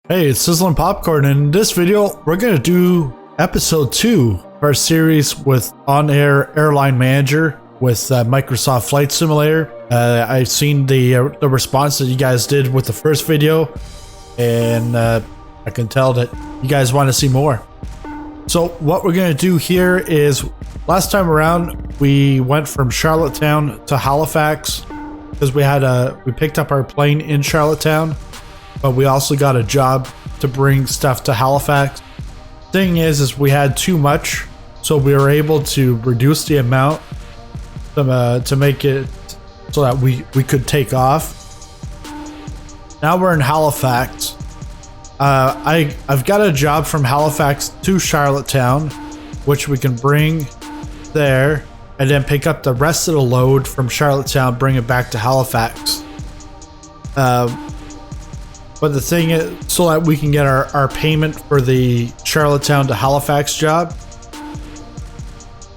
Hey, it's Sizzling Popcorn, and in this video, we're going to do episode 2 of our series with OnAir Airline Manager with Microsoft Flight Simulator. I've seen the response that you guys did with the first video, and I can tell that you guys want to see more. So what we're going to do here is, last time around, we went from Charlottetown to Halifax because we picked up our plane in Charlottetown. But we also got a job to bring stuff to Halifax. Thing is we had too much, so we were able to reduce the amount to make it so that we could take off. Now we're in Halifax. I've got a job from Halifax to Charlottetown, which we can bring there and then pick up the rest of the load from Charlottetown, bring it back to Halifax. But the thing is, so that we can get our payment for the Charlottetown to Halifax job.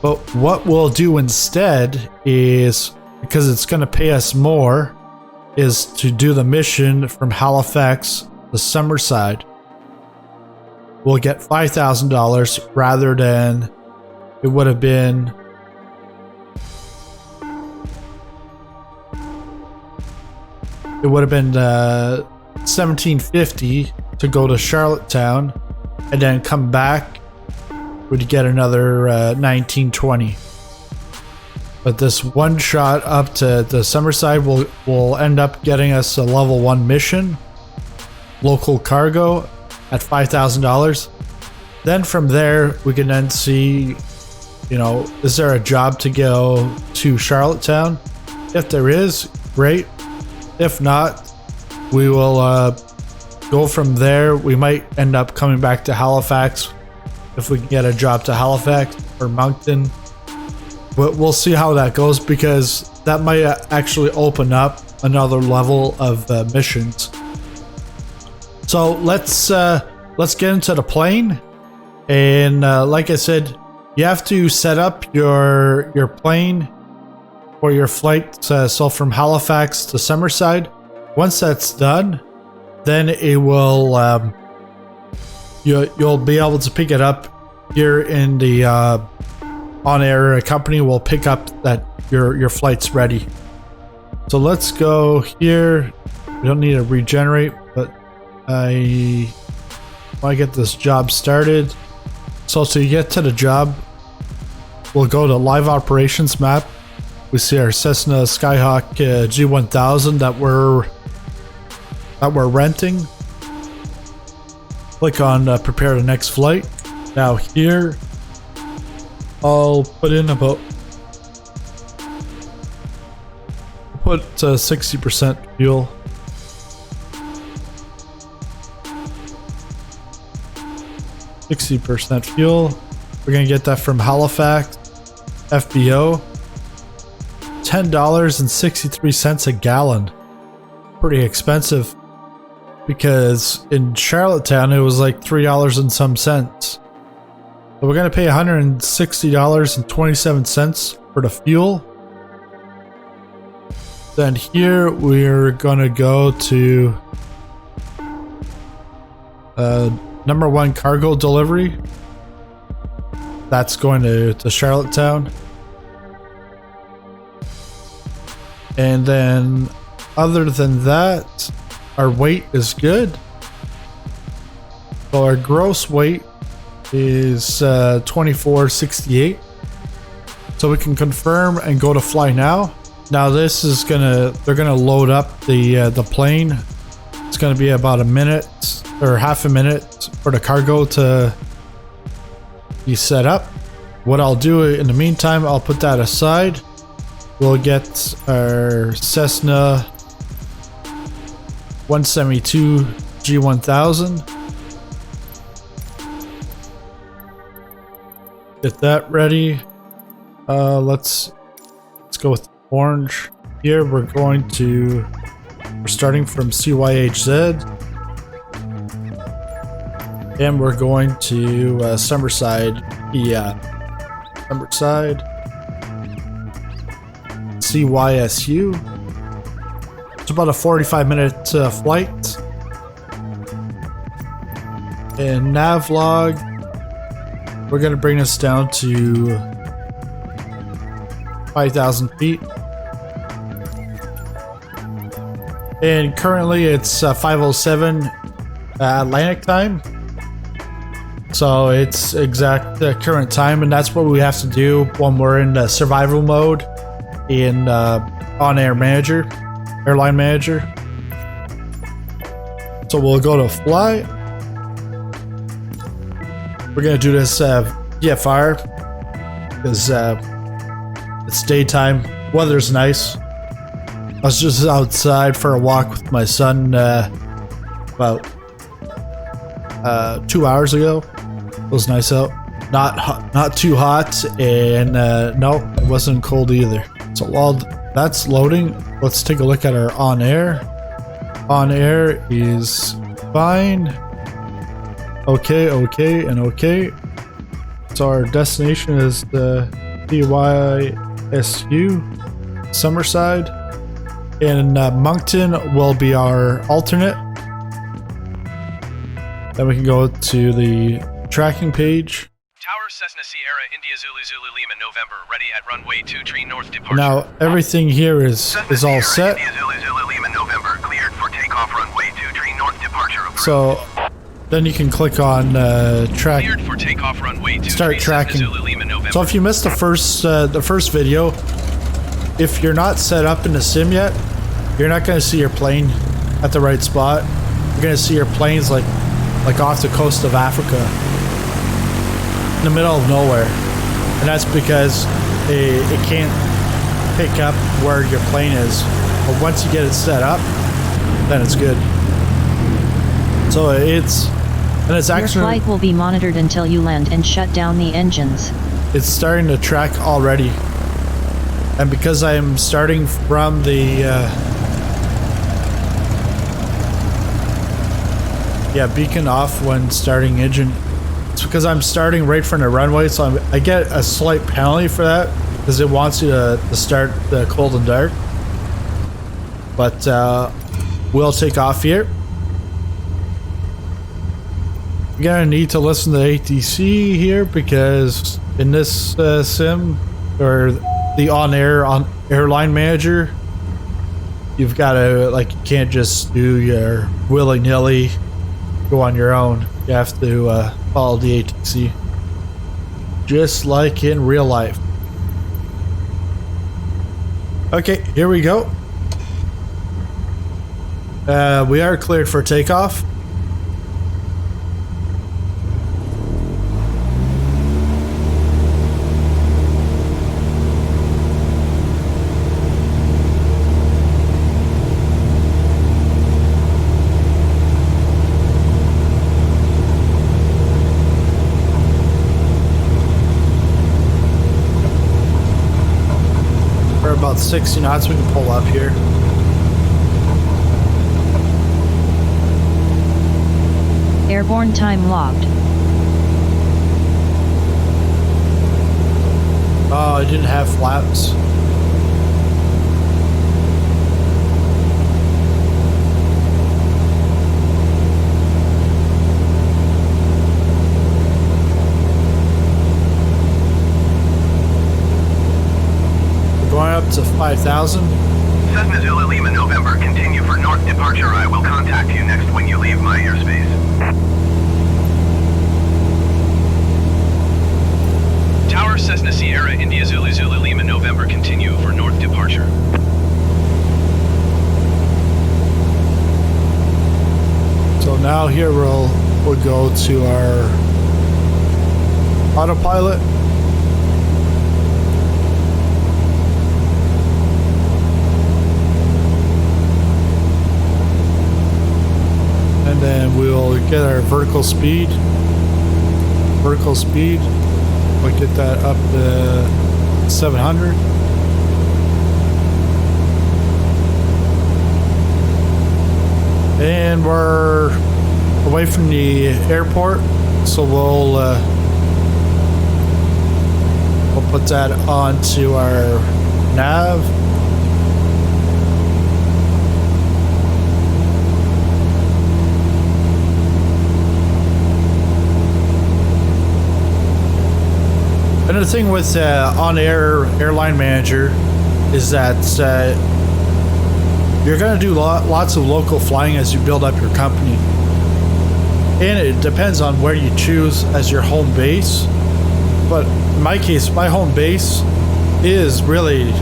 But what we'll do instead is, because it's going to pay us more, is to do the mission from Halifax to Summerside. We'll get $5,000 rather than it would have been $1,750 to go to Charlottetown, and then come back would get another $1,920. But this one shot up to the Summerside will end up getting us a level 1 mission, local cargo at $5,000. Then from there we can then see, is there a job to go to Charlottetown? If there is, great. If not, we will go from there. We might end up coming back to Halifax if we can get a job to Halifax or Moncton. But we'll see how that goes, because that might actually open up another level of missions. So let's get into the plane. And like I said, you have to set up your plane for your flight. So from Halifax to Summerside. Once that's done, then it will you'll be able to pick it up here in the OnAir company. Will pick up that your flight's ready. So let's go here. We don't need to regenerate, but I want to get this job started. So you get to the job, we'll go to live operations map. We see our Cessna Skyhawk G1000 that we're renting. Click on prepare the next flight. Now here, I'll put in about 60% fuel. We're gonna get that from Halifax, FBO. $10.63 a gallon. Pretty expensive, because in Charlottetown it was like $3 and some cents. So we're gonna pay $160.27 for the fuel. Then here we're gonna go to number 1 cargo delivery. That's going to Charlottetown. And then other than that, our weight is good. So our gross weight is 2468. So we can confirm and go to fly now. Now this is they're gonna load up the plane. It's gonna be about a minute or half a minute for the cargo to be set up. What I'll do in the meantime, I'll put that aside. We'll get our Cessna 172 G1000. Get that ready. Let's go with orange. Here we're starting from CYHZ. And we're going to Summerside. Yeah. Summerside. CYSU. It's about a 45-minute flight. And nav log, we're going to bring us down to 5,000 feet. And currently it's 5:07 Atlantic time. So it's exact current time, and that's what we have to do when we're in survival mode in OnAir Manager, Airline Manager. So we'll go to fly. We're gonna do this VFR because it's daytime. Weather's nice. I was just outside for a walk with my son about 2 hours ago. It was nice out. Not too hot, and no, it wasn't cold either. So while that's loading, let's take a look at our OnAir. OnAir is fine. Okay, and okay. So our destination is the CYSU, Summerside, and Moncton will be our alternate. Then we can go to the tracking page. Tower Cessna Sierra India Zulu Zulu Lima November, ready at runway 23 north departure. Now everything here is all set. India Zulu Zulu Lima November, cleared for takeoff runway 23 north departure. So then you can click on track. Cleared for takeoff runway 23 Start tracking. Zulu Lima November. So if you missed the first video, if you're not set up in the sim yet, you're not going to see your plane at the right spot. You're going to see your planes like off the coast of Africa, in the middle of nowhere, and that's because it can't pick up where your plane is. But once you get it set up, then it's good. So it's Your flight will be monitored until you land and shut down the engines. It's starting to track already, and because I am starting from the beacon off when starting engine. It's because I'm starting right from the runway, so I get a slight penalty for that because it wants you to start the cold and dark. But we'll take off here. You're gonna need to listen to ATC here because in this sim or the OnAir Airline Manager, you've got to you can't just do your willy-nilly. Go on your own. You have to follow the ATC, just like in real life. Okay, here we go. We are cleared for takeoff. About 60 knots, we can pull up here. Airborne time logged. Oh, I didn't have flaps. Going up to 5,000. Cessna Zulu Lima November, continue for north departure. I will contact you next when you leave my airspace. Tower Cessna Sierra India Zulu Zulu Lima November, continue for north departure. So now here we'll go to our autopilot. And then we'll get our vertical speed. We'll get that up to 700. And we're away from the airport, so we'll put that onto our nav. Another thing with OnAir Airline Manager is that you're going to do lots of local flying as you build up your company. And it depends on where you choose as your home base. But in my case, my home base is really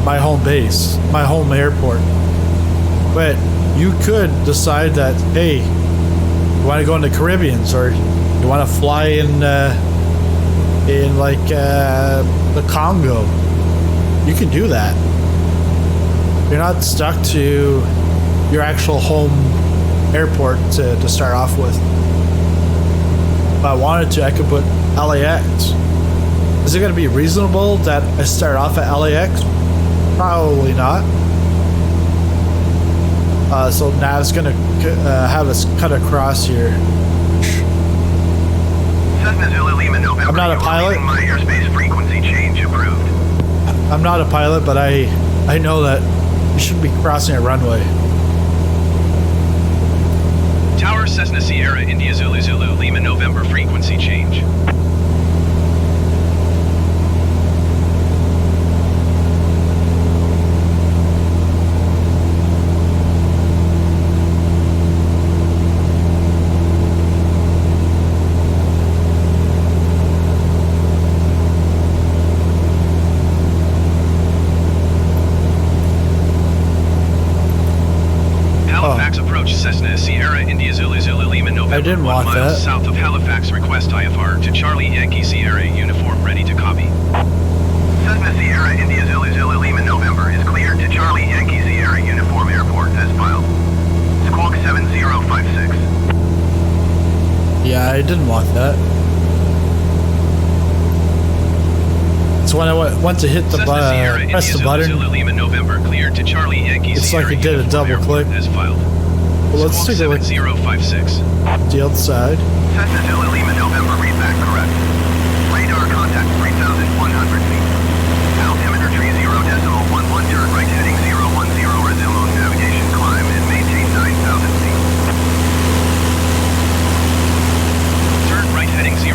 my home base, my home airport. But you could decide that, hey, you want to go in the Caribbeans, or you want to fly in like the Congo. You can do that. You're not stuck to your actual home airport to start off with. If I wanted to, I could put LAX. Is it going to be reasonable that I start off at LAX? Probably not. So now it's going to have us cut across here. Cessna Zulu Lima November. I'm not a pilot. My airspace frequency change approved. I'm not a pilot, but I know that you shouldn't be crossing a runway. Tower Cessna Sierra India Zulu Zulu Lima November frequency change. Halifax approach Cessna Sierra India Zulu Zulu Lima November. I didn't want 1 miles that. south of Halifax. Request IFR to Charlie Yankee Sierra uniform ready to copy. Cessna Sierra India Zulu Zulu Lima November is cleared to Charlie Yankee Sierra Uniform Airport as filed. Squawk 7056. Yeah, I didn't want that. So when I went to hit the Cessna Sierra India press the Zulu button, Zulu Lima November cleared to Charlie Yankee it's Sierra like it did a uniform double airport click. as filed. Well, let's Squawk take a look. 7056. The outside. Cessna Zulu Lima November readback correct. Radar contact 3,100 feet. Altimeter tree 0.11 turn right heading 010 resume navigation climb and maintain 9,000 feet. Turn right heading 010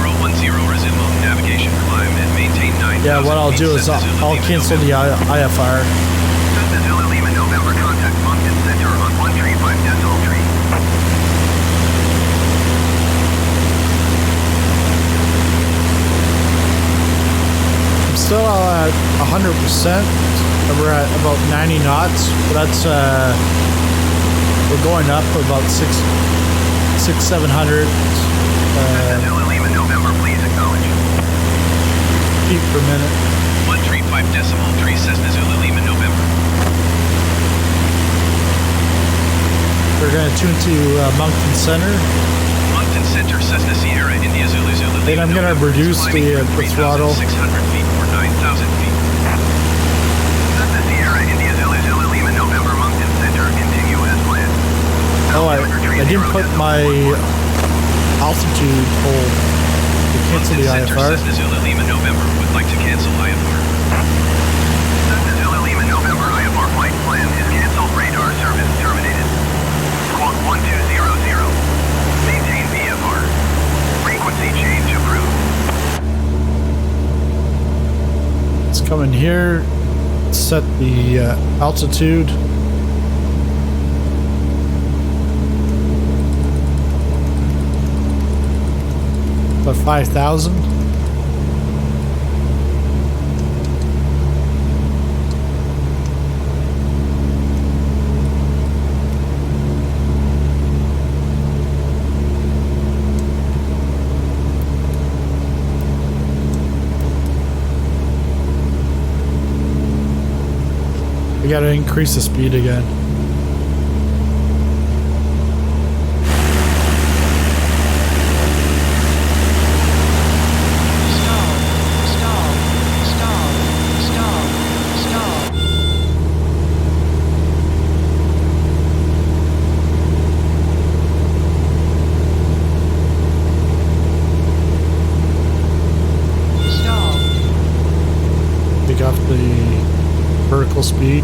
resume navigation climb and maintain 9,000 Yeah, what I'll feet. do is Cessna Zulu I'll Lima cancel the November. IFR. Cessna Zulu Lima November contact Moncton Center on 135 decimal tree. I'm still at 100%. We're at about 90 knots. That's we're going up about 600-700 Cessna Zulu Lima November, please acknowledge. feet per minute. 135 decimal 3 Cessna Zulu Lima November. We're going to tune to Moncton Center. Moncton Center Cessna Sierra India Zulu Zulu Lima Then I'm going to November, reduce climbing the from throttle. 3,600 feet or 9,000 feet. Cessna Sierra India Zulu Zulu Lima November Moncton Center continue as planned. Oh, I didn't put my altitude hold to cancel Moncton the Center IFR. Cessna Zulu Lima November would like to cancel IFR. Cessna Zulu Lima November IFR flight plan is canceled. Radar service terminated. Squawk 1200. Maintain VFR. Frequency change approved. Let's come in here, set the altitude. About 5,000. We gotta increase the speed again. Pick up the vertical speed.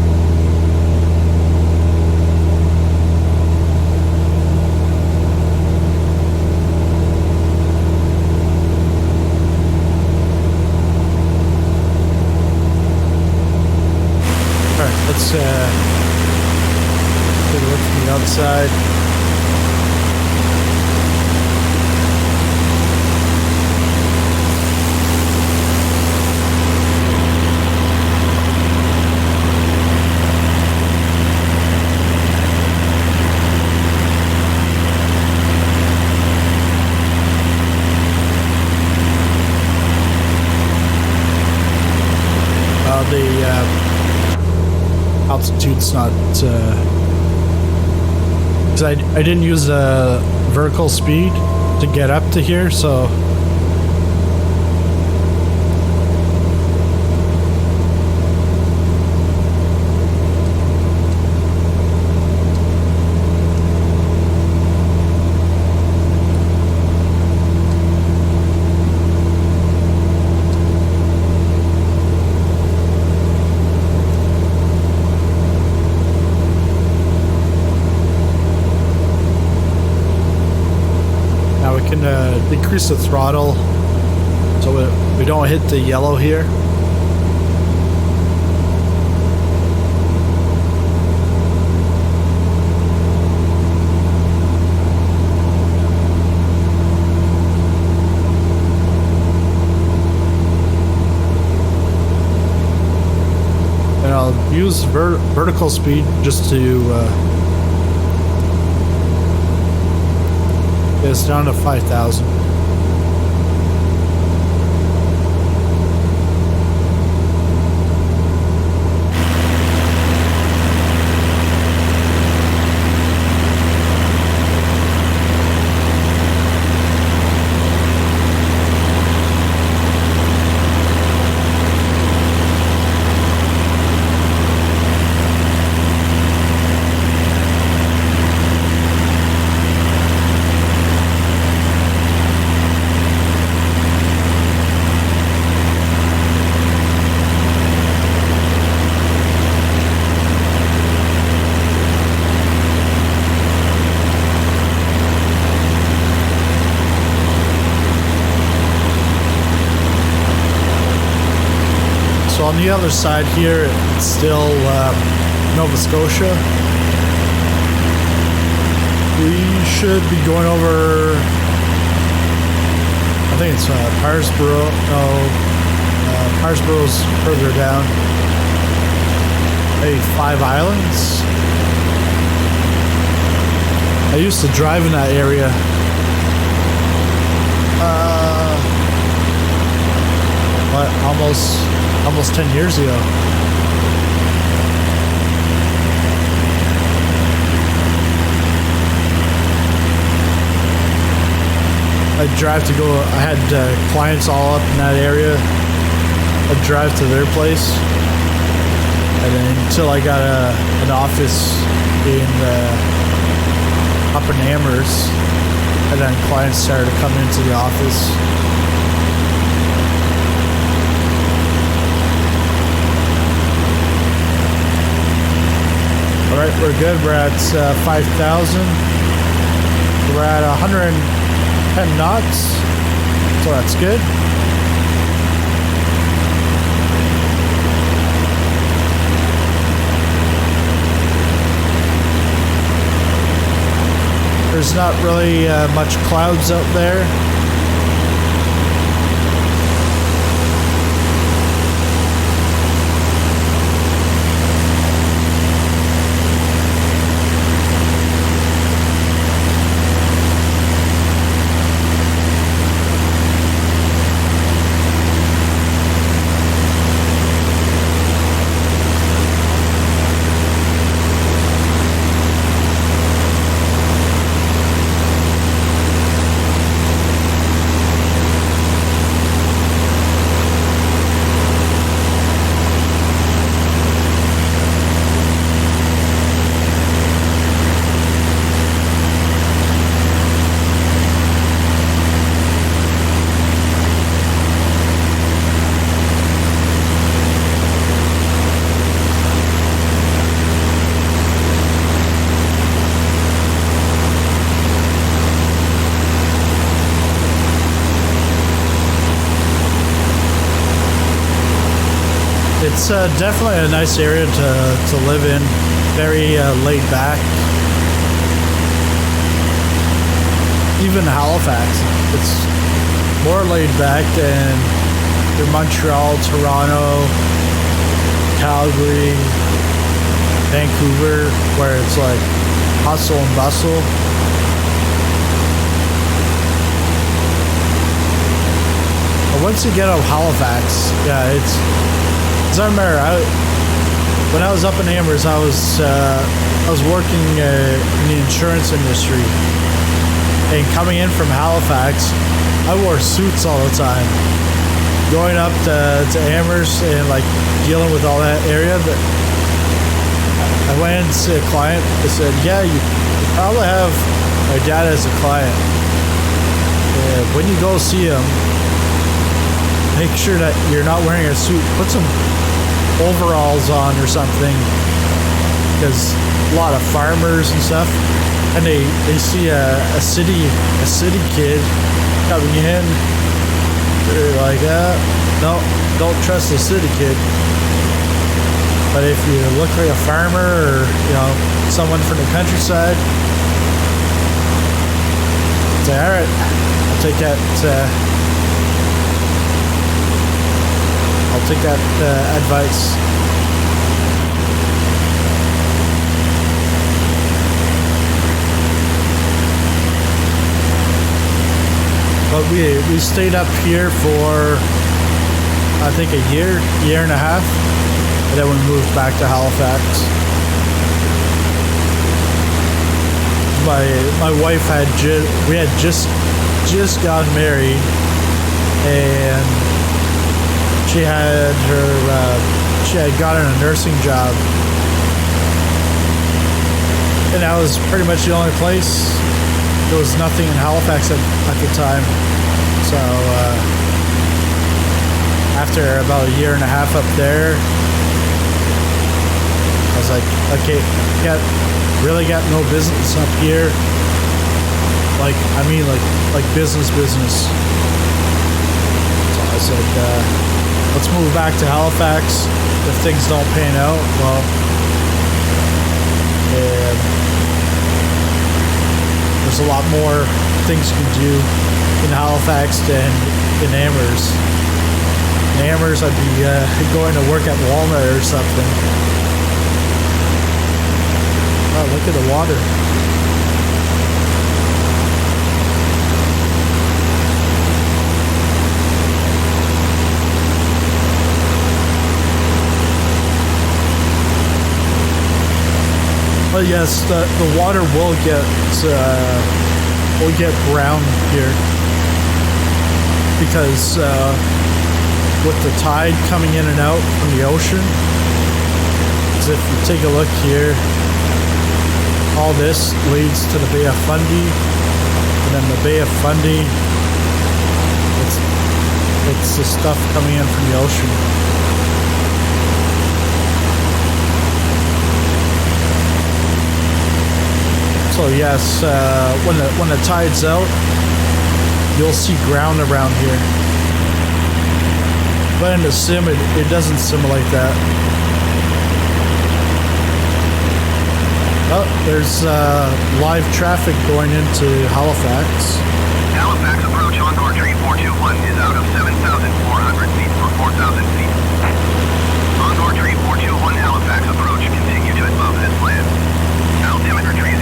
Let's take a look from the outside. The altitude's not because I didn't use a vertical speed to get up to here, so decrease the throttle so we don't hit the yellow here. And I'll use vertical speed just to get us down to 5,000. So on the other side here, it's still Nova Scotia. We should be going over, I think it's Parsboro. No, Parsboro's further down. Maybe 5 Islands. I used to drive in that area. What, almost 10 years ago. I'd drive to go, I had clients all up in that area. I'd drive to their place. And then until I got an office in up in Amherst, and then clients started to come into the office. All right, we're good. We're at 5,000. We're at 110 knots, so that's good. There's not really much clouds out there. it's definitely a nice area to live in. Very laid back. Even Halifax, it's more laid back than your Montreal, Toronto, Calgary, Vancouver, where it's like hustle and bustle. But once you get out of Halifax, yeah, it's. Cause I remember when I was up in Amherst, I was working in the insurance industry, and coming in from Halifax, I wore suits all the time. Going up to Amherst and like dealing with all that area, that I went in to see a client. They said, "Yeah, you probably have my dad as a client. When you go see him, make sure that you're not wearing a suit. Put some overalls on or something, because a lot of farmers and stuff, and they see a city kid coming in." They're like, no, don't trust the city kid. But if you look like a farmer or, someone from the countryside, say, all right, I'll take that advice. But we stayed up here for, I think, a year and a half, and then we moved back to Halifax. My wife we had just gotten married, and she had gotten a nursing job, and that was pretty much the only place. There was nothing in Halifax at the time. So after about a year and a half up there, I was like, okay, really got no business up here. Like business. So I said, let's move back to Halifax. If things don't pan out, well, there's a lot more things you can do in Halifax than in Amherst. In Amherst, I'd be going to work at Walmart or something. Oh, look at the water. But yes, the water will get brown here, because with the tide coming in and out from the ocean. So if you take a look here, all this leads to the Bay of Fundy, and then the Bay of Fundy, it's the stuff coming in from the ocean. So yes, when the tide's out, you'll see ground around here. But in the sim, it doesn't sim like that. Oh, there's live traffic going into Halifax. Halifax approach Encore Tree 421 is out of 7,400 feet for 4,000 feet. Encore Tree 421 Halifax approach, continue to above this land. Altimeter tree 0.10.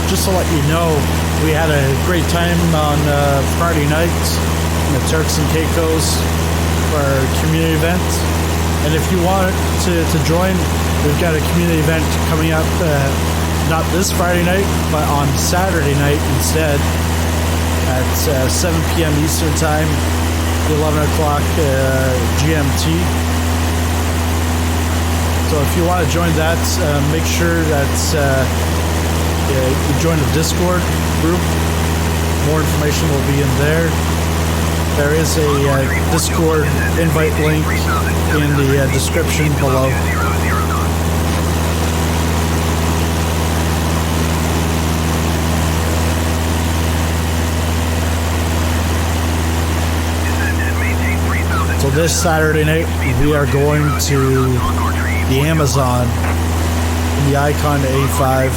just to let you know, we had a great time on Friday night in the Turks and Caicos for our community event. And if you want to join, we've got a community event coming up, not this Friday night, but on Saturday night instead at 7 p.m. Eastern Time, 11 o'clock GMT. So if you want to join that, make sure that you join the Discord group. More information will be in there. There is a Discord invite link in the description below. So this Saturday night, we are going to the Amazon in the Icon A5.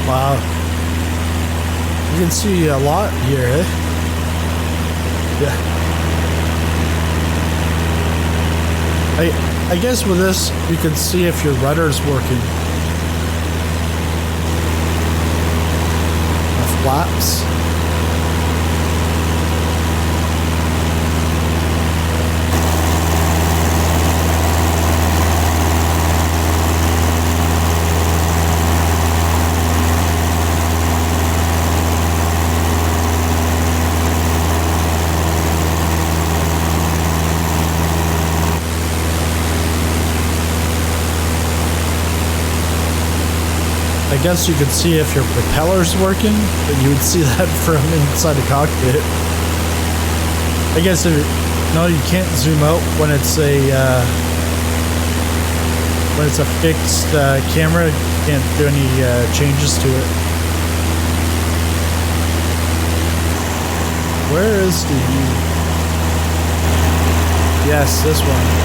Wow. You can see a lot here, eh? Yeah. I guess with this, you can see if your rudder's working. The flaps. I guess you could see if your propeller's working, but you would see that from inside the cockpit. I guess no, you can't zoom out when it's a fixed camera. You can't do any changes to it. Where is the? Yes, this one.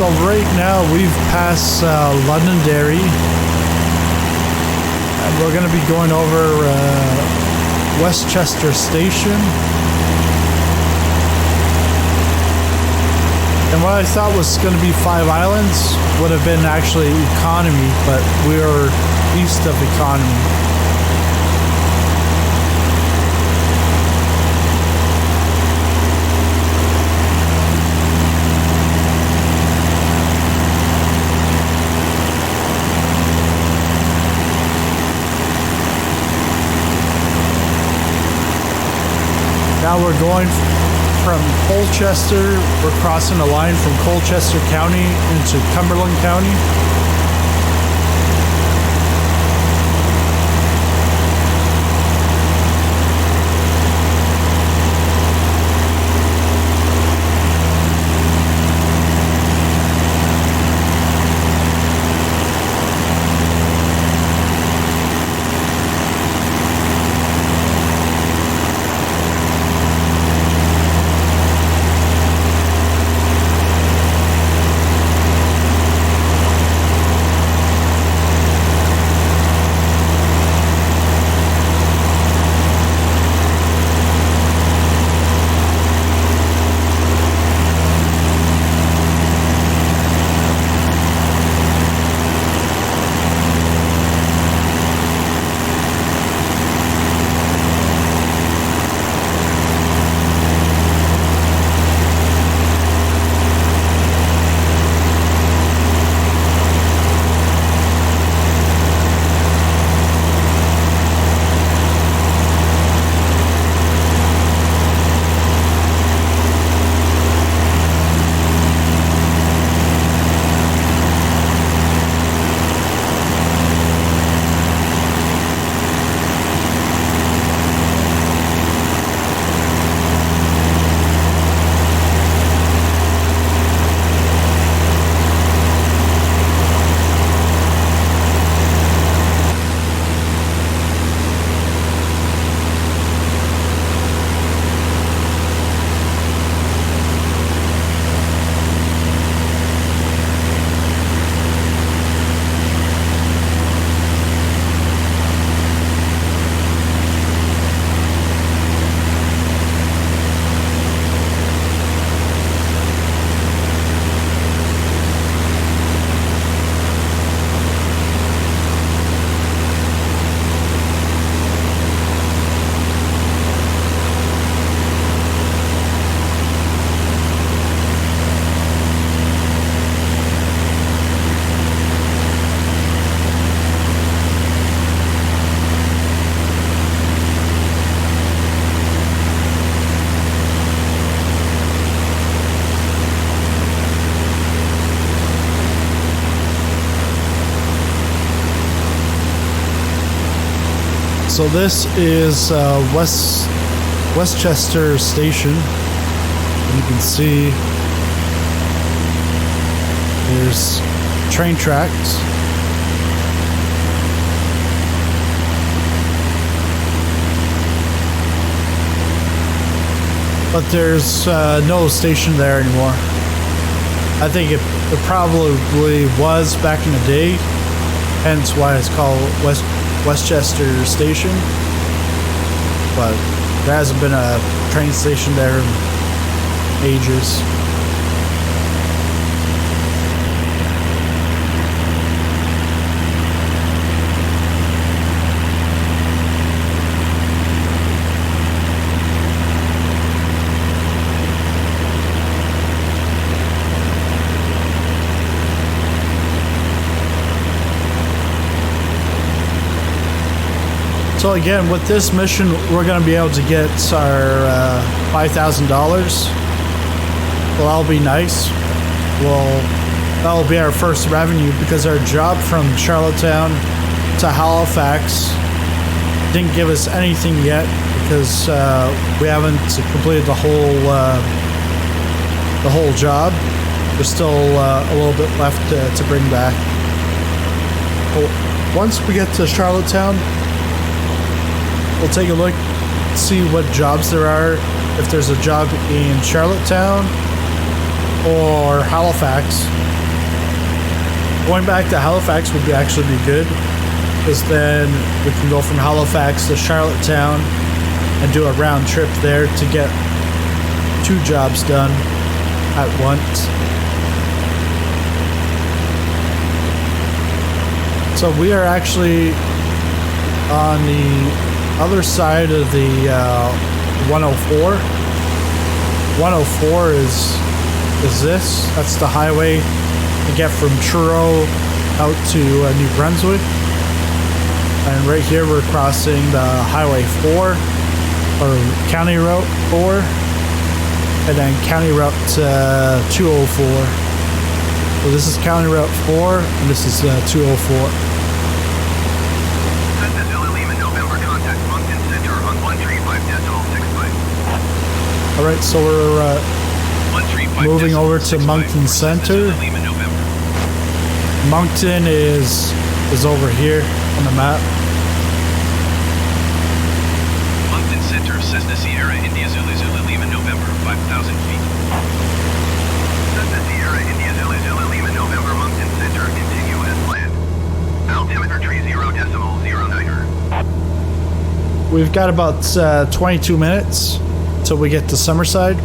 So right now we've passed Londonderry, and we're going to be going over Westchester Station. And what I thought was going to be 5 Islands would have been actually economy, but we are east of economy. Now we're going from Colchester. We're crossing the line from Colchester County into Cumberland County. So this is Westchester Station. You can see there's train tracks. But there's no station there anymore. I think it probably was back in the day, hence why it's called Westchester Station. But there hasn't been a train station there in ages. So again, with this mission, we're going to be able to get our $5,000. Well, that'll be nice. Well, that'll be our first revenue because our job from Charlottetown to Halifax didn't give us anything yet because we haven't completed the whole job. There's still a little bit left to bring back. Well, once we get to Charlottetown, we'll take a look, see what jobs there are, if there's a job in Charlottetown or Halifax. Going back to Halifax would actually be good, because then we can go from Halifax to Charlottetown and do a round trip there to get 2 jobs done at once. So we are actually on the other side of the 104. 104 is this. That's the highway to get from Truro out to New Brunswick. And right here we're crossing the Highway 4, or County Route 4, and then County Route 204. So this is County Route 4, and this is 204. Alright, so we're moving over to Moncton Center. Moncton is over here on the map. Moncton Center, Cessna Sierra, India Zulu Zulu Lima, November, 5,000 feet. Cessna Sierra, India Zulu Zulu Lima, November, Moncton Center, continue as planned. Altimeter tree 0.09er. We've got about 22 minutes till we get to Summerside.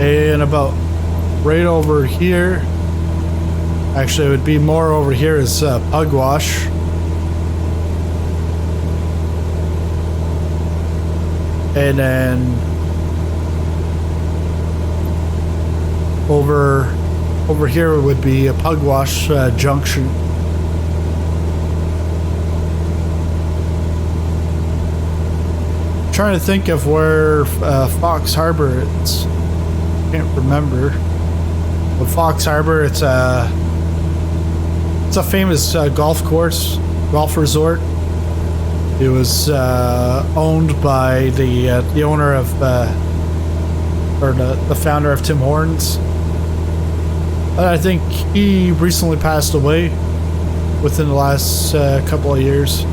And about right over here, actually it would be more over here, is Pugwash. And then over here would be a Pugwash Junction. Trying to think of where Fox Harbor is. Can't remember. But Fox Harbor, it's a famous golf course, golf resort. It was owned by the owner of or the founder of Tim Hortons. I think he recently passed away within the last couple of years.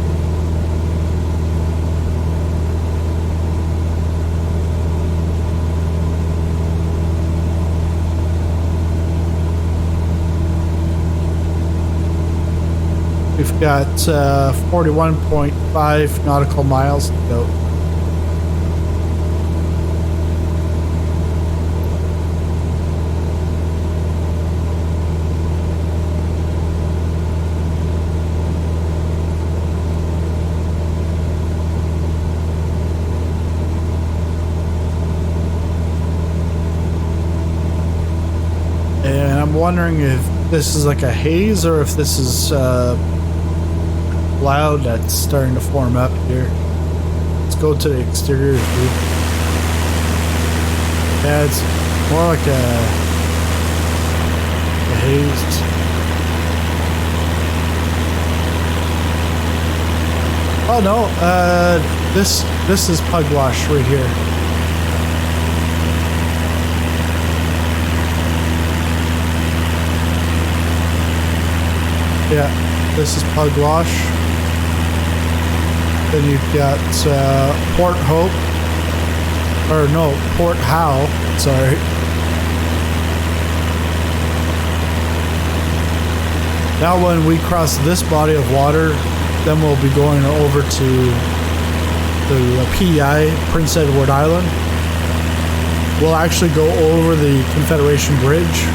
We've got 41.5 nautical miles to go. And I'm wondering if this is like a haze or if this is cloud that's starting to form up here. Let's go to the exterior view. Yeah, it's more like a haze. Oh no, this is pugwash right here. Yeah, this is pugwash. Then you've got Port Hope, or no, Port Howe, sorry. Now when we cross this body of water, then we'll be going over to the PEI, Prince Edward Island. We'll actually go over the Confederation Bridge.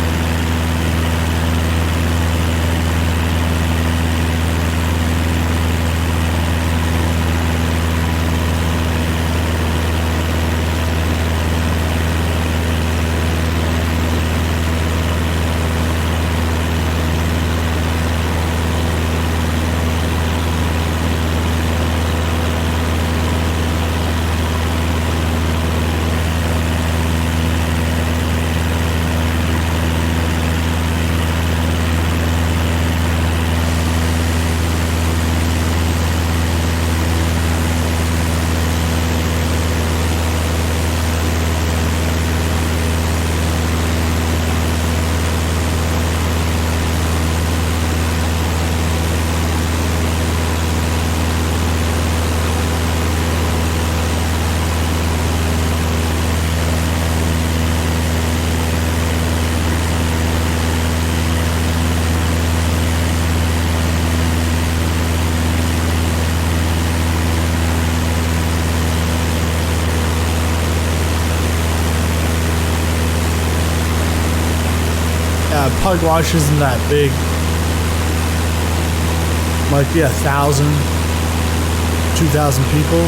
Pugwash isn't that big. Might be 1,000, 2,000 people.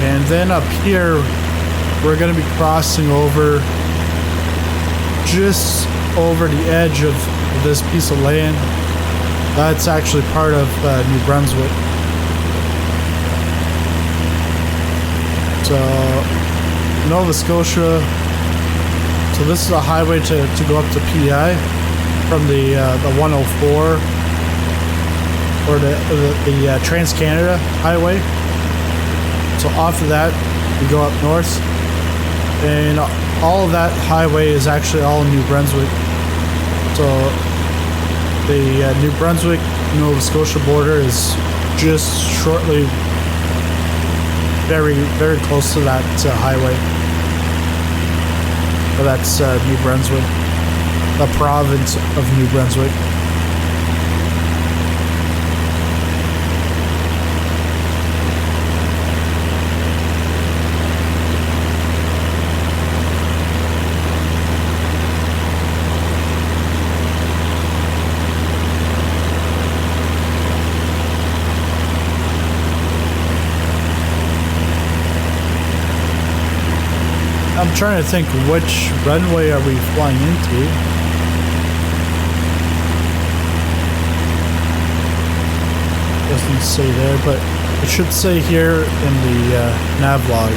And then up here, we're going to be crossing over just over the edge of this piece of land. That's actually part of New Brunswick. So Nova Scotia. So this is a highway to go up to PEI from the 104 or the Trans-Canada Highway. So off of that, we go up north. And all of that highway is actually all New Brunswick. So the New Brunswick Nova Scotia border is just shortly, very, very close to that highway. Well, that's New Brunswick, the province of New Brunswick. I'm trying to think, which runway are we flying into? Doesn't say there, but it should say here in the nav log.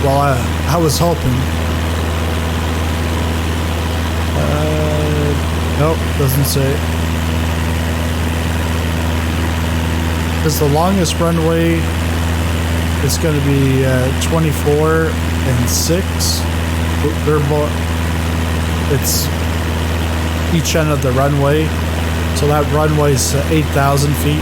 Well, I was hoping. Nope, doesn't say. Because the longest runway is going to be 24 and 6. They're both, it's each end of the runway. So that runway is 8,000 feet.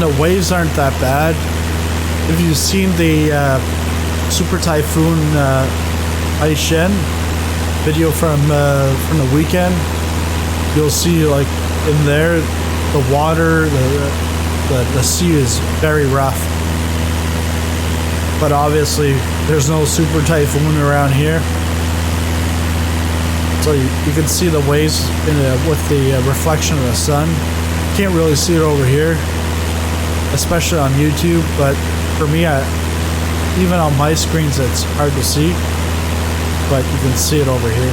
and the waves aren't that bad. If you've seen the Super Typhoon Aishen video from the weekend, you'll see like in there the water, the sea is very rough. But obviously there's no Super Typhoon around here, so you can see the waves with the reflection of the sun. Can't really see it over here, especially on YouTube, but for me, even on my screens it's hard to see, but you can see it over here.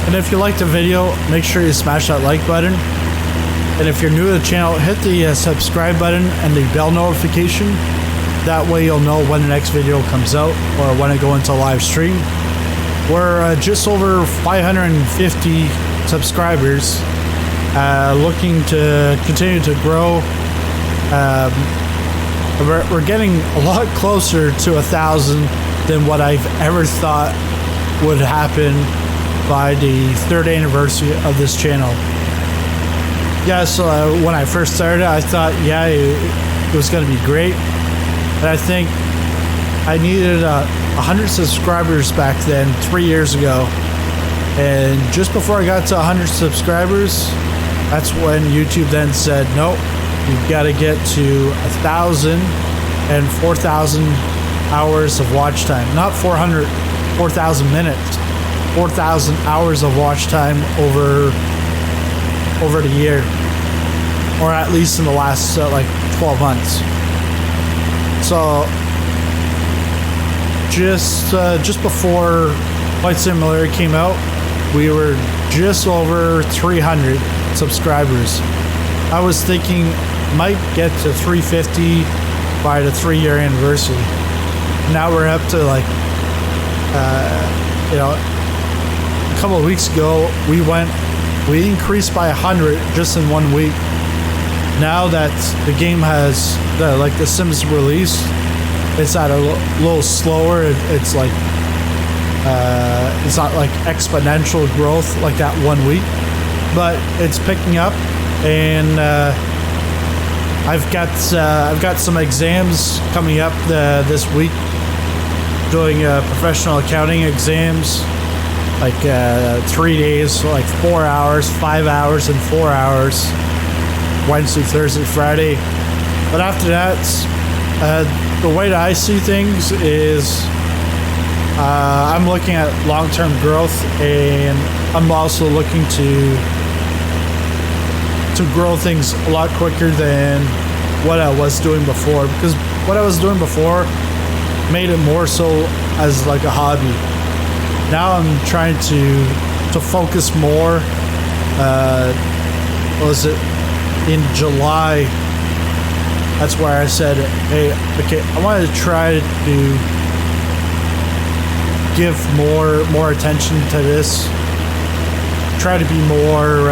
And if you liked the video, make sure you smash that like button. And if you're new to the channel, hit the subscribe button and the bell notification. That way you'll know when the next video comes out or when I go into live stream. We're just over 550 subscribers, looking to continue to grow. We're getting a lot closer to 1,000 than what I've ever thought would happen by the 3rd anniversary of this channel. Yeah, so when I first started, I thought, yeah, it was going to be great. And I think I needed 100 subscribers back then, 3 years ago. And just before I got to 100 subscribers, that's when YouTube then said, nope, you've got to get to 1,000 and 4,000 hours of watch time. Not 4,000 minutes. 4,000 hours of watch time over the year, or at least in the last like 12 months. So just before Flight Simulator came out, we were just over 300 subscribers. I was thinking might get to 350 by the 3-year anniversary. Now we're up to like a couple of weeks ago, we increased by 100 just in 1 week. Now that the game has the Sims release, it's at a little slower. It's like it's not like exponential growth like that 1 week, but it's picking up. And I've got some exams coming up this week, doing professional accounting exams. Like 3 days, like 4 hours, 5 hours, and 4 hours. Wednesday, Thursday, Friday. But after that, the way that I see things is I'm looking at long-term growth, and I'm also looking to grow things a lot quicker than what I was doing before. Because what I was doing before made it more so as like a hobby. Now I'm trying to focus more. What was it? In July, that's where I said, hey, okay, I wanted to try to give more attention to this. Try to be more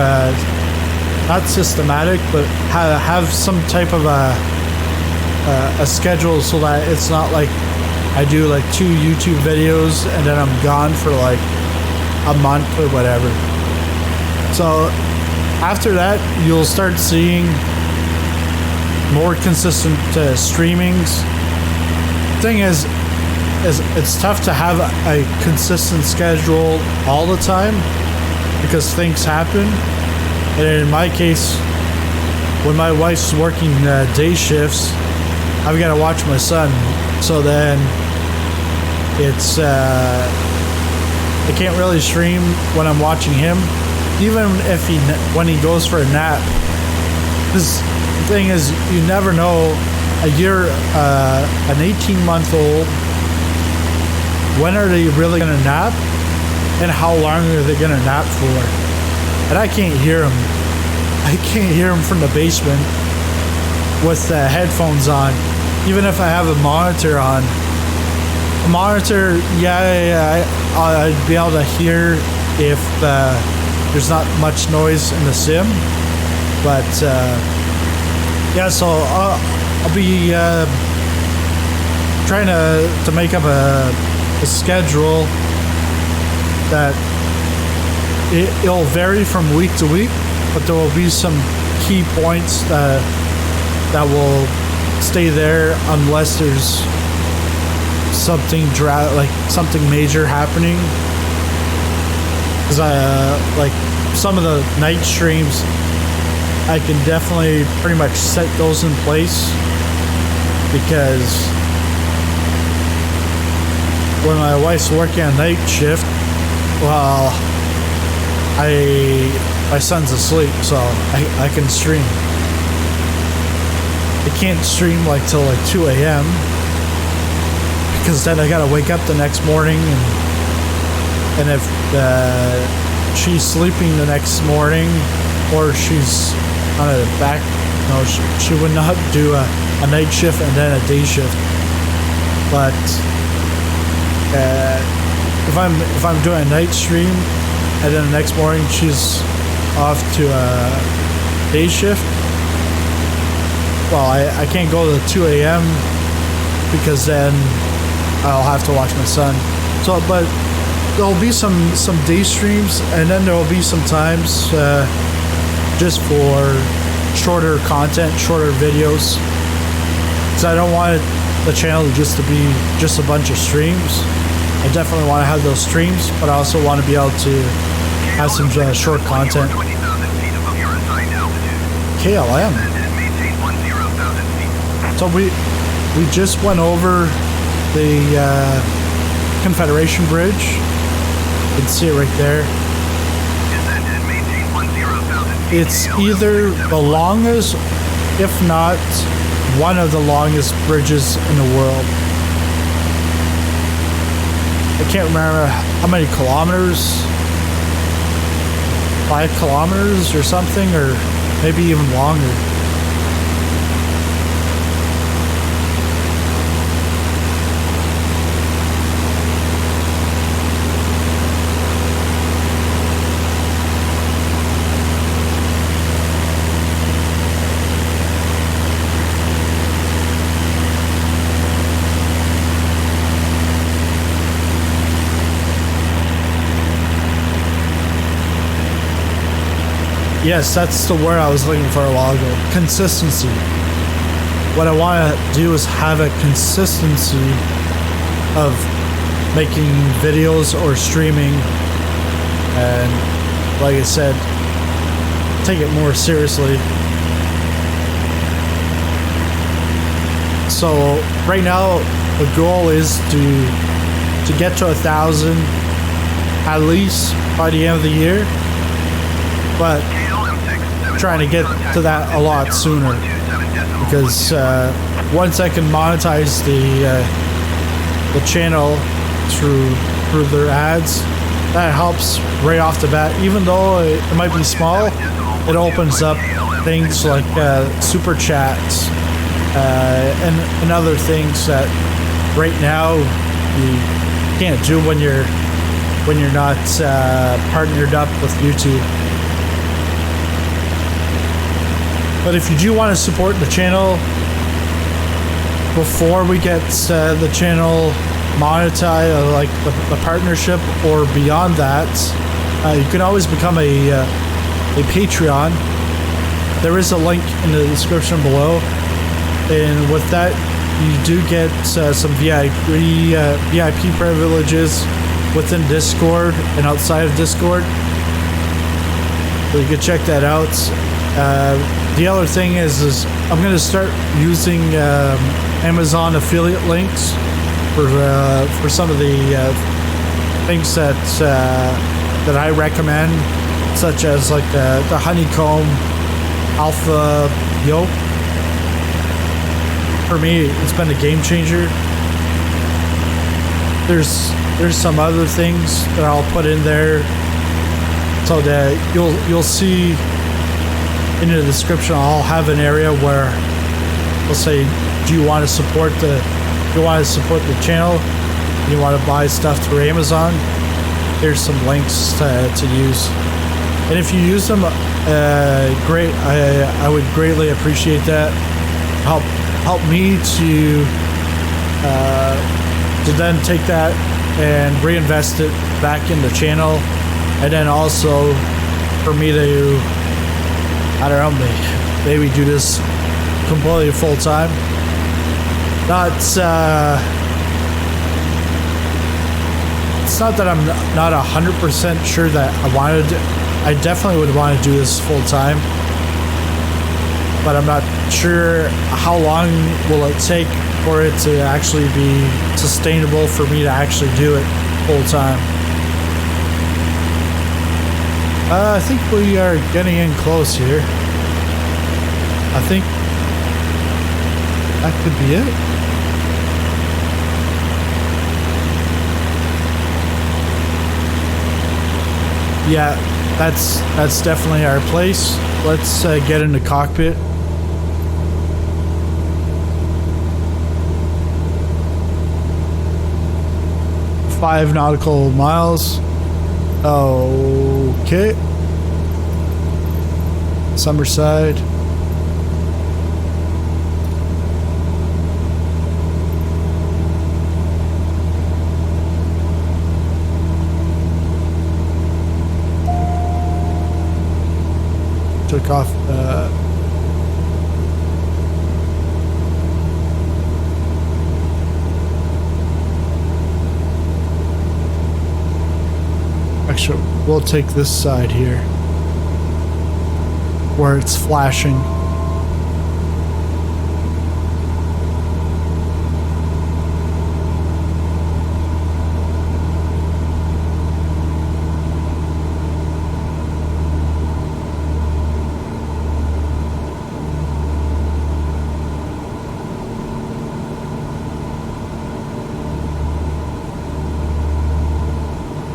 not systematic, but have some type of a schedule so that it's not like I do like 2 YouTube videos and then I'm gone for like a month or whatever. So after that, you'll start seeing more consistent streamings. Thing is it's tough to have a consistent schedule all the time because things happen. And in my case, when my wife's working day shifts, I've got to watch my son. So then it's I can't really stream when I'm watching him, even if when he goes for a nap. Because the thing is, you never know. An 18-month-old, when are they really gonna nap, and how long are they gonna nap for? And I can't hear him. I can't hear him from the basement with the headphones on, even if I have a monitor on. A monitor, I'd be able to hear if there's not much noise in the sim, but so I'll be trying to make up a schedule that it'll vary from week to week, but there will be some key points that will stay there unless there's something like something major happening. Because like some of the night streams, I can definitely pretty much set those in place, because when my wife's working on night shift, well, my son's asleep, so I can stream. I can't stream like till like 2 a.m. because then I gotta wake up the next morning, and if she's sleeping the next morning or she's on a back, no, she would not do a night shift and then a day shift. But if I'm doing a night stream and then the next morning she's off to a day shift, well, I can't go to 2 a.m. because then I'll have to watch my son. So, but there'll be some day streams, and then there'll be some times just for shorter content, shorter videos. Because I don't want the channel just to be just a bunch of streams. I definitely want to have those streams, but I also want to be able to have some short content. KLM. So we just went over the Confederation Bridge. You can see it right there. It's either the longest, if not one of the longest bridges in the world. I can't remember how many kilometers, 5 kilometers or something, or maybe even longer. Yes, that's the word I was looking for a while ago. Consistency. What I want to do is have a consistency of making videos or streaming, and like I said, take it more seriously. So right now the goal is to get to 1,000 at least by the end of the year, but trying to get to that a lot sooner, because once I can monetize the channel through their ads, that helps right off the bat. Even though it might be small, it opens up things like super chats and other things that right now can't do when you're not partnered up with YouTube. But if you do want to support the channel before we get the channel monetized, like the partnership, or beyond that, you can always become a Patreon. There is a link in the description below, and with that you do get some VIP privileges within Discord and outside of Discord, so you can check that out. The other thing is I'm going to start using Amazon affiliate links for some of the things that I recommend, such as like the Honeycomb Alpha Yoke. For me, it's been a game changer. There's some other things that I'll put in there, so that you'll see in the description. I'll have an area where we'll say, do you want to support the channel? Do you want to buy stuff through Amazon? Here's some links to use, and if you use them, great. I would greatly appreciate that. Help me to then take that and reinvest it back in the channel, and then also for me to, I don't know, maybe do this completely full time. It's not that I'm not 100% sure that I definitely would want to do this full time, but I'm not sure how long will it take for it to actually be sustainable for me to actually do it full time. I think we are getting in close here. I think that could be it. Yeah, that's definitely our place. Let's get in the cockpit. Five nautical miles. Okay. Summerside. Took off actually, we'll take this side here where it's flashing.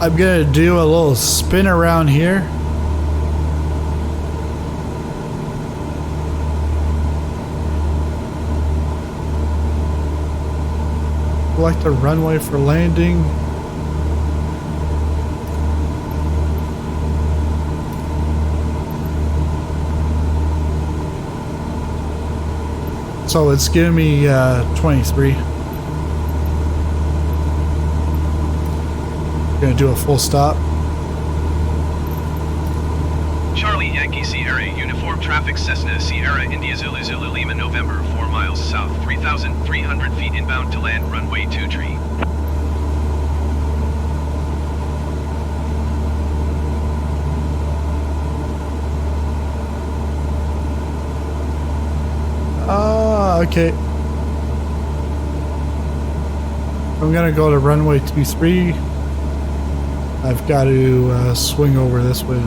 I'm gonna do a little spin around here. Select the runway for landing. So it's giving me 23. Gonna do a full stop. Charlie Yankee Sierra Uniform Traffic Cessna Sierra India Zulu Zulu Lima November 4 miles south 3,300 feet inbound to land runway 23. Okay. I'm gonna go to runway 23. I've got to swing over this way.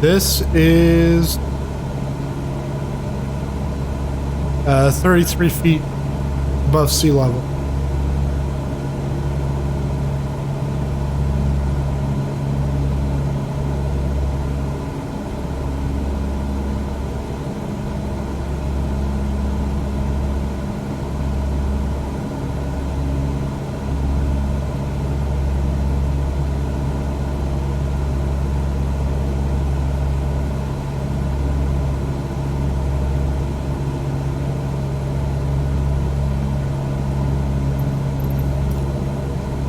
This is 33 feet above sea level.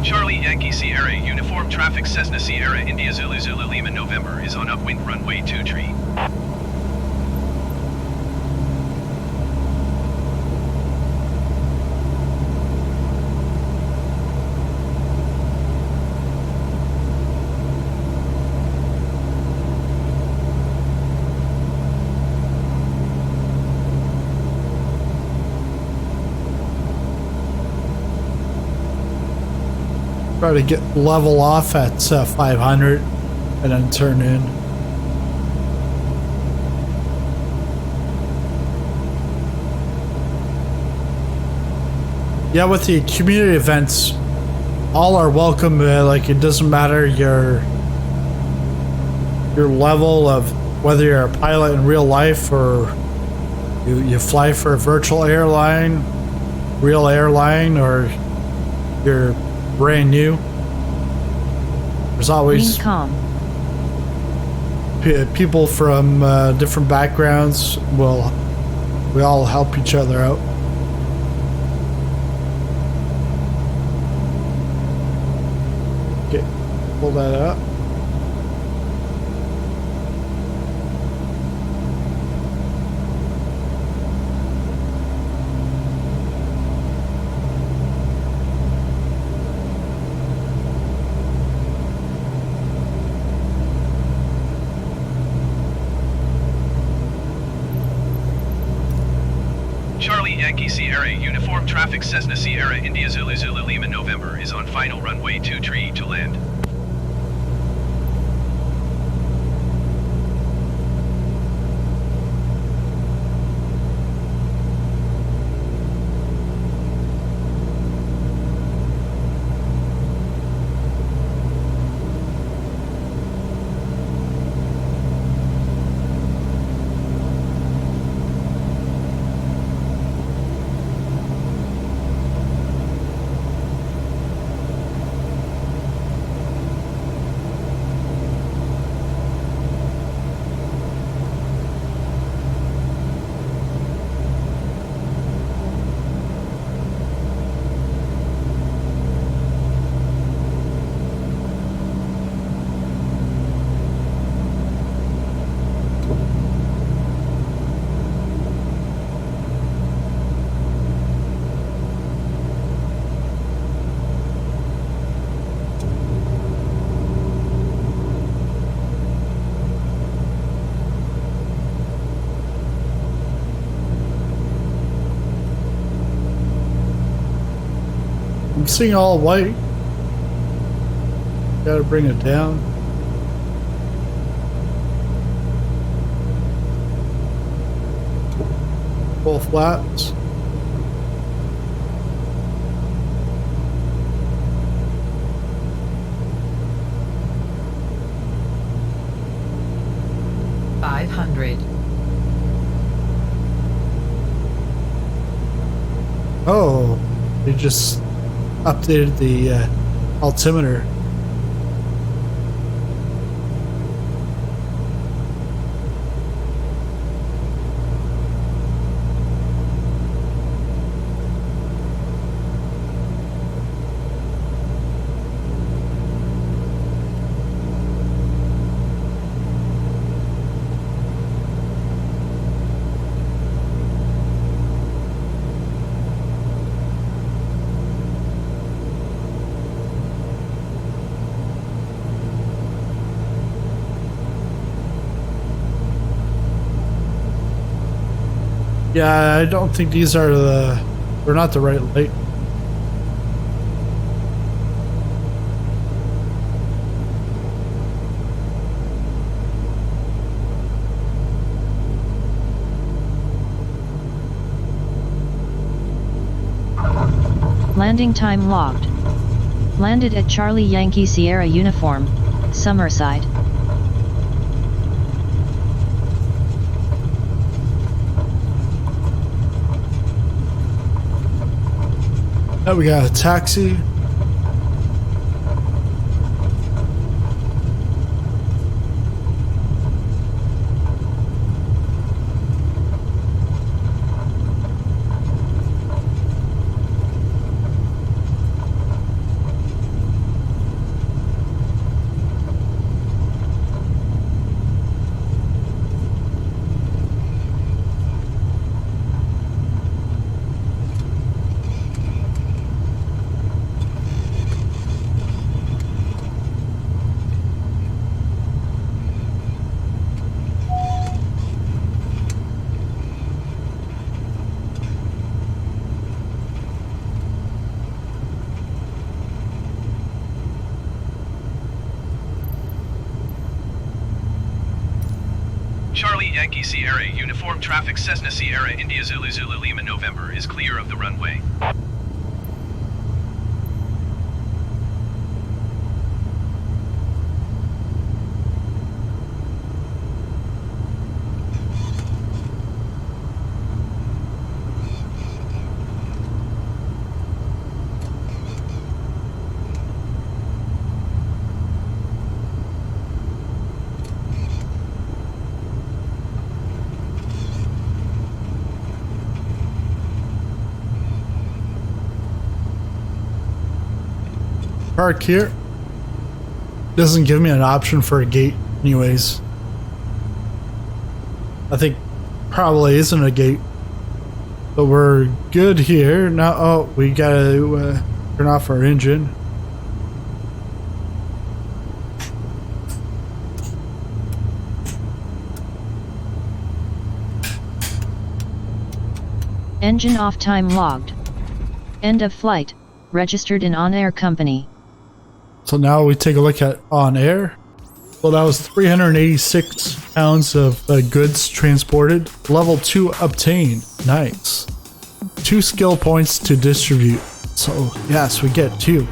Charlie Yankee Sierra Uniform Traffic Cessna Sierra India Zulu Zulu Lima November is on upwind runway 23. Try to get level off at 500 and then turn in. Yeah, with the community events, all are welcome. Like, it doesn't matter your level of whether you're a pilot in real life or you fly for a virtual airline, real airline, or you're brand new. There's always people from different backgrounds. We all help each other out. Okay, pull that up. Charlie Yankee Sierra Uniform Traffic Cessna Sierra India Zulu Zulu Lima November is on final runway 23 to land. I'm seeing all white. Gotta bring it down. Full flaps. Oh, they just updated the altimeter. Yeah, I don't think these are they're not the right light. Landing time logged. Landed at Charlie Yankee Sierra Uniform, Summerside. Now we got a taxi. Charlie Yankee Sierra Uniform Traffic Cessna Sierra India Zulu Zulu Lima November is clear of the runway. Park here. Doesn't give me an option for a gate anyways. I think probably isn't a gate. But we're good here. Now, oh, we gotta turn off our engine. Engine off time logged. End of flight, registered in OnAir company. So now we take a look at OnAir. Well, that was 386 pounds of goods transported. Level 2 obtained. Nice. 2 skill points to distribute. So yes, we get 2.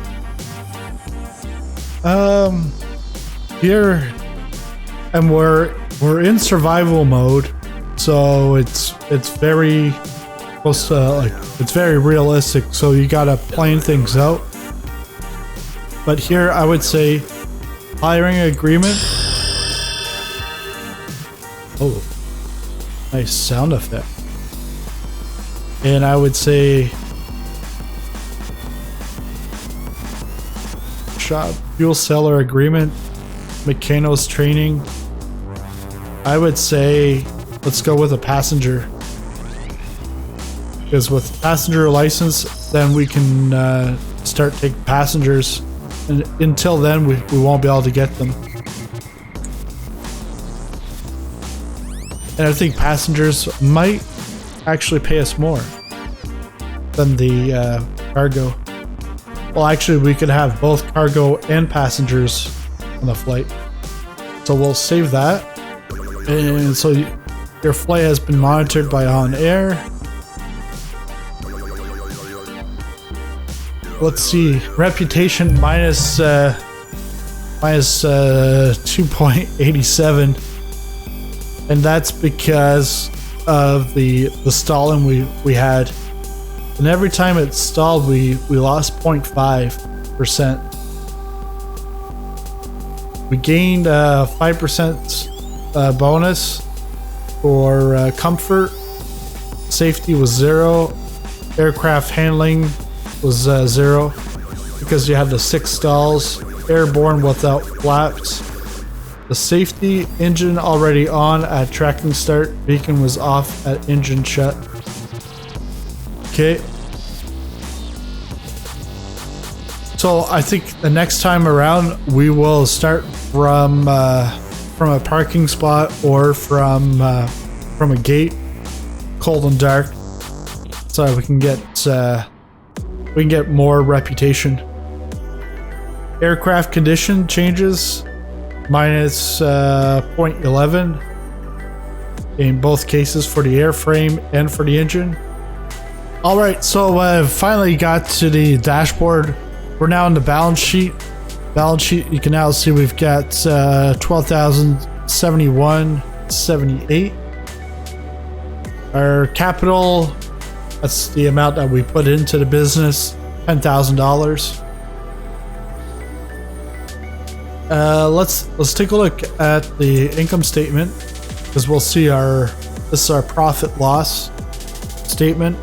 Here, and we're in survival mode, so it's very close to, like, it's very realistic. So you gotta plan things out. But here I would say hiring agreement. Oh, nice sound effect. And I would say shop fuel seller agreement, mechanos training. I would say let's go with a passenger, because with passenger license then we can start taking passengers, and until then we won't be able to get them. And I think passengers might actually pay us more than the cargo. Well, actually we could have both cargo and passengers on the flight. So we'll save that. And so your flight has been monitored by OnAir. Let's see, reputation minus 2.87, and that's because of the stalling we had, and every time it stalled we lost 0.5%. We gained 5% bonus for comfort. Safety was 0. Aircraft handling was 0 because you have the 6 stalls. Airborne without flaps. The safety engine already on at tracking start. Beacon was off at engine shut. Okay. So I think the next time around we will start from a parking spot or from a gate, cold and dark, so we can get more reputation. Aircraft condition changes minus 0.11 in both cases for the airframe and for the engine. All right, so finally got to the dashboard. We're now in the balance sheet. You can now see we've got 12,071.78. Our capital, that's the amount that we put into the business, $10,000. Let's take a look at the income statement, because we'll see this is our profit loss statement.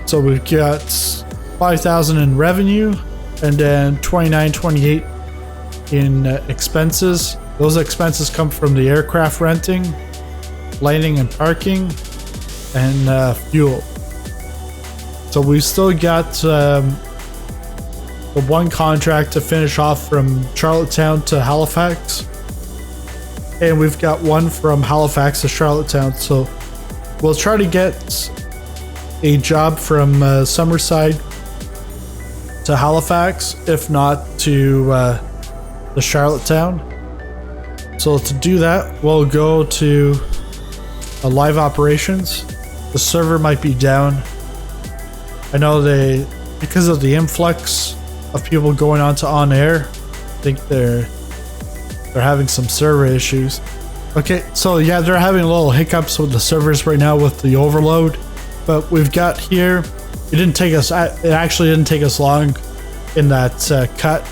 So we've got 5,000 in revenue, and then 29.28 in expenses. Those expenses come from the aircraft renting, landing and parking, and fuel. So we've still got the one contract to finish off from Charlottetown to Halifax, and we've got one from Halifax to Charlottetown. So we'll try to get a job from Summerside to Halifax, if not to the Charlottetown. So to do that, we'll go to live operations. The server might be down. I know because of the influx of people going on to OnAir, I think they're having some server issues. Okay, so yeah, they're having a little hiccups with the servers right now with the overload, but we've got here, it actually didn't take us long in that cut,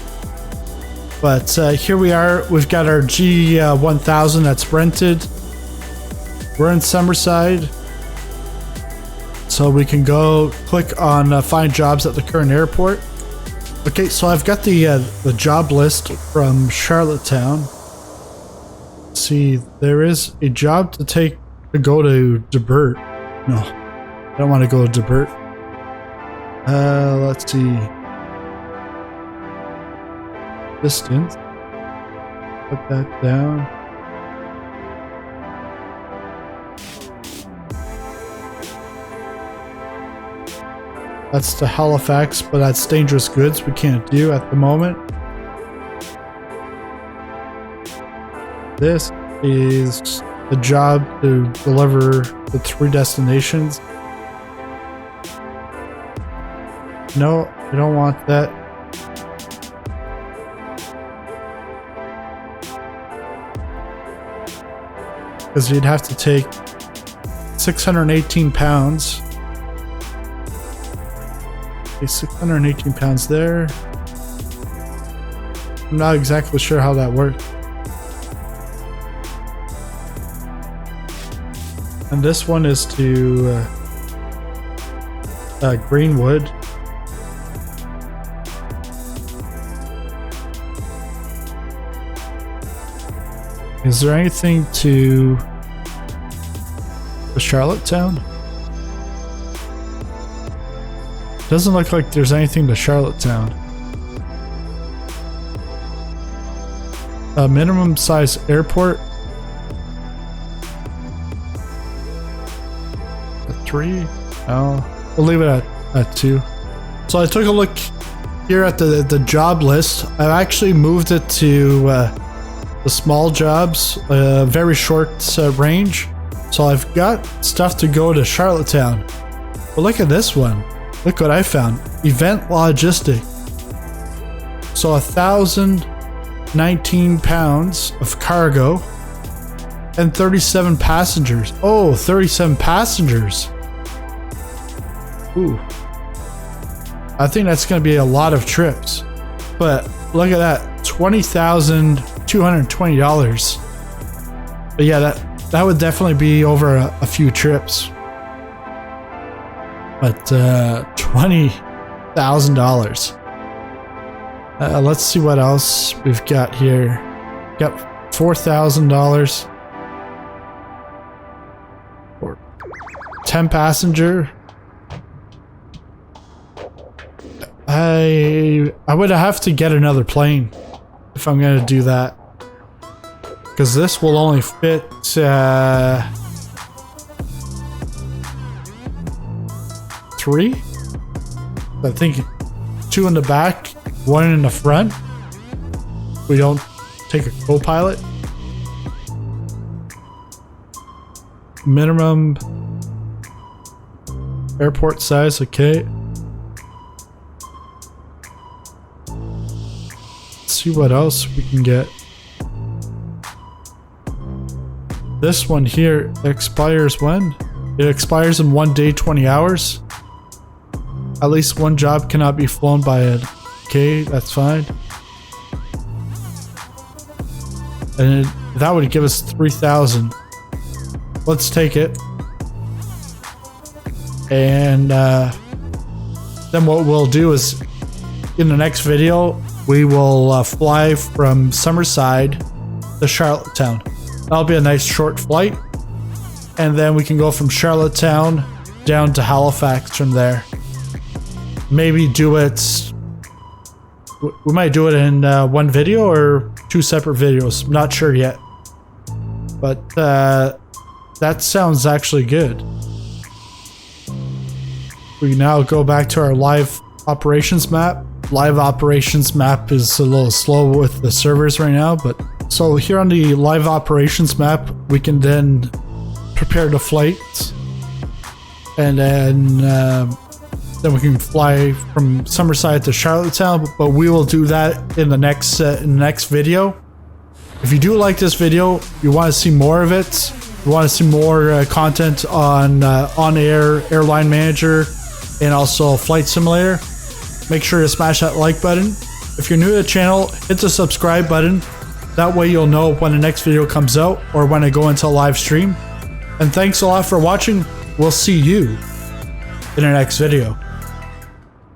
but here we are. We've got our G1000 that's rented. We're in Summerside, so we can go click on find jobs at the current airport. Okay, so I've got the job list from Charlottetown. Let's see, there is a job to go to Debert. No, I don't want to go to Debert. Let's see. Distance. Put that down. That's to Halifax, but that's dangerous goods we can't do at the moment. This is a job to deliver the 3 destinations. No, I don't want that. Because you'd have to take 618 pounds. Okay, 618 pounds there. I'm not exactly sure how that works. And this one is to Greenwood. Is there anything to the Charlottetown? Doesn't look like there's anything to Charlottetown. A minimum size airport. A 3? No, we'll leave it at 2. So I took a look here at the job list. I've actually moved it to the small jobs, very short range. So I've got stuff to go to Charlottetown. But look at this one. Look what I found. Event logistic. So 1,019 pounds of cargo and 37 passengers. Oh, 37 passengers. Ooh. I think that's going to be a lot of trips. But look at that. $20,220. But yeah, that would definitely be over a few trips. But $20,000. Let's see what else we've got here. Got $4,000 for 10 passenger. I would have to get another plane if I'm gonna do that, because this will only fit 3. I think 2 in the back, 1 in the front. We don't take a co-pilot. Minimum Airport size, okay. Let's see what else we can get. This one here expires when? It expires in 1 day, 20 hours. At least one job cannot be flown by it. Okay, that's fine. And that would give us 3,000. Let's take it. And then what we'll do is, in the next video, we will fly from Summerside to Charlottetown. That'll be a nice short flight. And then we can go from Charlottetown down to Halifax from there. Maybe do it... We might do it in one video or 2 separate videos. I'm not sure yet. But that sounds actually good. We now go back to our live operations map. Live operations map is a little slow with the servers right now, but so here on the live operations map, we can then prepare the flight, and then we can fly from Summerside to Charlottetown. But we will do that in the next video. If you do like this video, you want to see more of it, you want to see more content on OnAir Airline Manager and also Flight Simulator, make sure to smash that like button. If you're new to the channel, hit the subscribe button. That way you'll know when the next video comes out or when I go into a live stream. And thanks a lot for watching. We'll see you in the next video.